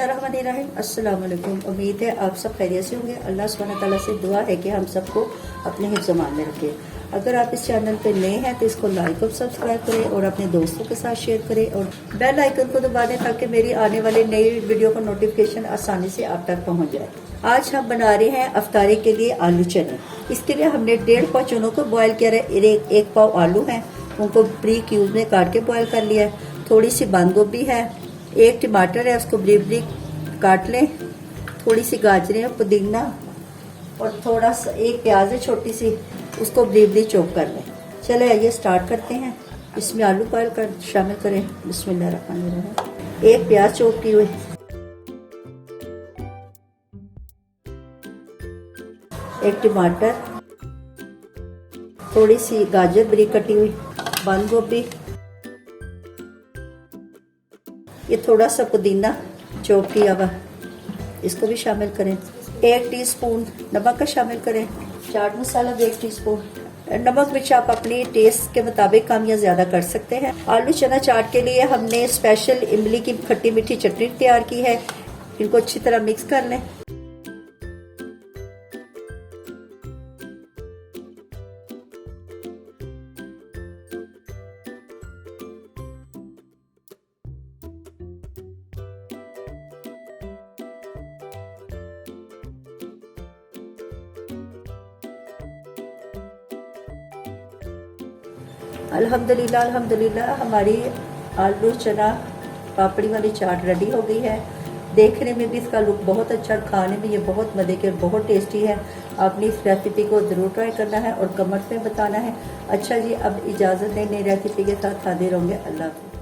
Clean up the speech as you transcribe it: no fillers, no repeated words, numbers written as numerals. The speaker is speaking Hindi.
बिस्मिल्लाहिर्रहमानिर्रहीम। अस्सलाम वालेकुम। उम्मीद है आप सब खैरियत से होंगे। अल्लाह सुब्हानहू तआला से दुआ है कि हम सबको अपने हिफ्ज़-ए-मान में रखे। अगर आप इस चैनल पे नए हैं तो इसको लाइक और सब्सक्राइब करें और अपने दोस्तों के साथ शेयर करें और बेल आइकन को दबा दें ताकि मेरी आने वाली नई वीडियो का नोटिफिकेशन आसानी से आप तक पहुँच जाए। आज हम बना रहे हैं अफ्तारी के लिए आलू चने। इसके लिए हमने 1.5 पाव चनों को बॉयल किया है। एक पाव आलू हैं, उनको बारीक क्यूब में काट के बॉयल कर लिया है। थोड़ी सी बंद गोभी है, एक टमाटर है, उसको बारीक बारीक काट लें। थोड़ी सी गाजरें, पुदीना और थोड़ा सा एक प्याज है छोटी सी, उसको बारीक बारीक चॉप कर लें। चले आइए स्टार्ट करते हैं। इसमें आलू बॉयल कर शामिल करें। बिस्मिल्लाहिर्रहमानिर्रहीम। एक प्याज चॉप की हुई, एक टमाटर, थोड़ी सी गाजर बारीक कटी हुई, बंद गोभी, ये थोड़ा सा पुदीना चॉप किया हुआ, इसको भी शामिल करें। 1 टीस्पून नमक का शामिल करें। चाट मसाला 1 टीस्पून। नमक मिर्च आप अपनी टेस्ट के मुताबिक कम या ज्यादा कर सकते हैं। आलू चना चाट के लिए हमने स्पेशल इमली की खट्टी मीठी चटनी तैयार की है। इनको अच्छी तरह मिक्स कर लें। अल्हम्दुलिल्लाह अल्हम्दुलिल्लाह हमारी आलू चना पापड़ी वाली चाट रेडी हो गई है। देखने में भी इसका लुक बहुत अच्छा, खाने में ये बहुत मज़े के बहुत टेस्टी है। आपने इस रेसिपी को ज़रूर ट्राई करना है और कमेंट में बताना है। अच्छा जी, अब इजाज़त दें, नई रेसिपी के साथ हाजिर होंगे। अल्लाह हाफ़िज़।